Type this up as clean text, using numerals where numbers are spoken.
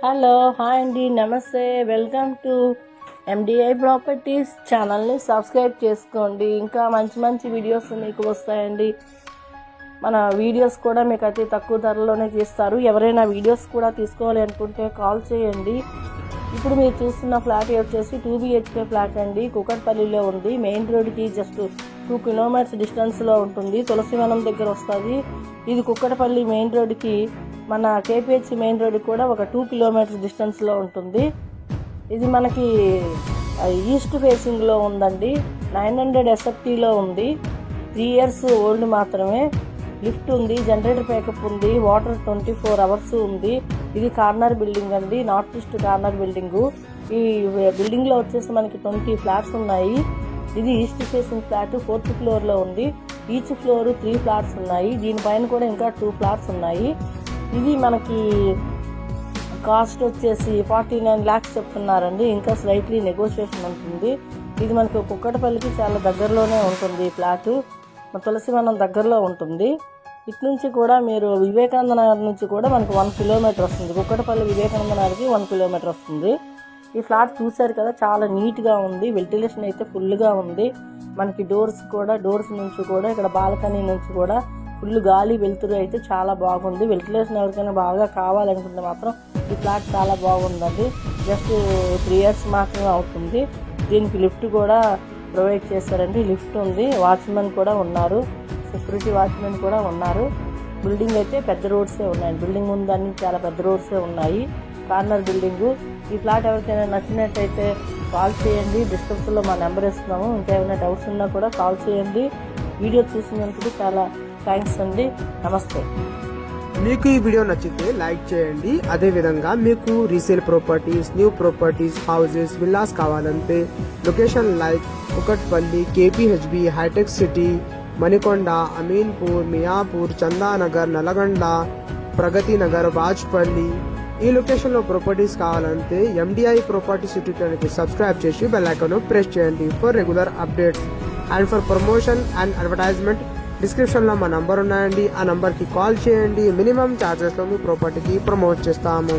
Hello hi అండి, నమస్తే. Welcome to MDI properties ఛానల్ని సబ్స్క్రైబ్ చేసుకోండి. ఇంకా మంచి మంచి వీడియోస్ మీకు వస్తాయండి. మన వీడియోస్ కూడా మీకు అతి తక్కువ ధరలోనే తీస్తారు. ఎవరైనా వీడియోస్ కూడా తీసుకోవాలి అనుకుంటే కాల్ చేయండి. ఇప్పుడు మీరు చూస్తున్న ఫ్లాట్ వచ్చేసి 2 BHK ఫ్లాట్ అండి. కుకట్పల్లిలో ఉంది. మెయిన్ రోడ్కి జస్ట్ 2 కిలోమీటర్స్ డిస్టెన్స్లో ఉంటుంది. తులసివనం దగ్గర వస్తుంది. ఇది కుకట్పల్లి మెయిన్ రోడ్కి మన KPHC మెయిన్ రోడ్ కూడా ఒక 2 కిలోమీటర్స్ డిస్టెన్స్లో ఉంటుంది. ఇది మనకి ఈస్ట్ ఫేసింగ్లో ఉందండి. 900 SFTలో ఉంది. 3 years ఓల్డ్ మాత్రమే. లిఫ్ట్ ఉంది, జనరేటర్ ప్యాకప్ ఉంది, వాటర్ 24 hours ఉంది. ఇది కార్నర్ బిల్డింగ్ అండి, నార్త్ ఈస్ట్ కార్నర్ బిల్డింగ్. ఈ బిల్డింగ్లో వచ్చేసి మనకి 20 ఫ్లాట్స్ ఉన్నాయి. ఇది ఈస్ట్ ఫేసింగ్ ఫ్లాట్ 4th ఫ్లోర్లో ఉంది. ఈచ్ ఫ్లోర్ 3 ఫ్లాట్స్ ఉన్నాయి. దీనిపైన కూడా ఇంకా 2 ఫ్లాట్స్ ఉన్నాయి. ఇది మనకి కాస్ట్ వచ్చేసి 49 lakhs చెప్తున్నారండి. ఇంకా స్లైట్లీ నెగోషియేషన్ ఉంటుంది. ఇది మనకి కుక్కటపల్లికి చాలా దగ్గరలోనే ఉంటుంది. ఫ్లాట్ తులసివనం దగ్గరలో ఉంటుంది. ఇటు నుంచి కూడా మీరు వివేకానంద నగర్ నుంచి కూడా మనకు 1 kilometer వస్తుంది. కుక్కటపల్లి వివేకానంద నగర్కి 1 kilometer వస్తుంది. ఈ ఫ్లాట్ చూశారు కదా, చాలా నీట్గా ఉంది. వెంటిలేషన్ అయితే ఫుల్గా ఉంది. మనకి డోర్స్ నుంచి కూడా ఇక్కడ బాల్కనీ నుంచి కూడా ఫుల్ గాలి వెలుతురు అయితే చాలా బాగుంది. వెంటిలేషన్ ఎవరికైనా బాగా కావాలనుకుంటే మాత్రం ఈ ఫ్లాట్ చాలా బాగుందండి. జస్ట్ 3 years మాత్రమే అవుతుంది. దీనికి లిఫ్ట్ కూడా ప్రొవైడ్ చేస్తారండి. లిఫ్ట్ ఉంది, వాచ్మెన్ కూడా ఉన్నారు, సెక్యూరిటీ వాచ్మెన్ కూడా ఉన్నారు. బిల్డింగ్ అయితే పెద్ద రోడ్సే ఉన్నాయి. బిల్డింగ్ ముందు అన్ని చాలా పెద్ద రోడ్సే ఉన్నాయి. Corner building. ఈ ఫ్లాట్ ఎవరికైనా నచ్చినట్టయితే కాల్ చేయండి. డిస్క్రిప్షన్లో మా నెంబర్ ఇస్తున్నాము. ఇంకేమైనా డౌట్స్ ఉన్నా కూడా కాల్ చేయండి. వీడియో చూసినందుకు చాలా థ్యాంక్స్ అండి. నమస్తే. మీకు ఈ వీడియో నచ్చితే లైక్ చేయండి. అదే విధంగా మీకు resale properties, new properties, houses, villas కావాలంటే location like Kukatpally, KPHB, Hitec City, Manikonda, Ameenpur, Miyapur, Chandanagar, Nalgonda, Pragathi Nagar, Bachupally ఈ లొకేషన్లో ప్రాపర్టీస్ కావాలంటే MDI ప్రాపర్టీస్ యూట్యూబ్ ఛానల్కి సబ్స్క్రైబ్ చేసి బెల్ ఐకాన్ ప్రెస్ చేయండి for regular updates and for promotion and advertisement. డిస్క్రిప్షన్లో మా నంబర్ ఉన్నాయండి. ఆ నంబర్కి కాల్ చేయండి. మినిమం ఛార్జెస్లో మీ ప్రాపర్టీకి ప్రమోట్ చేస్తాము.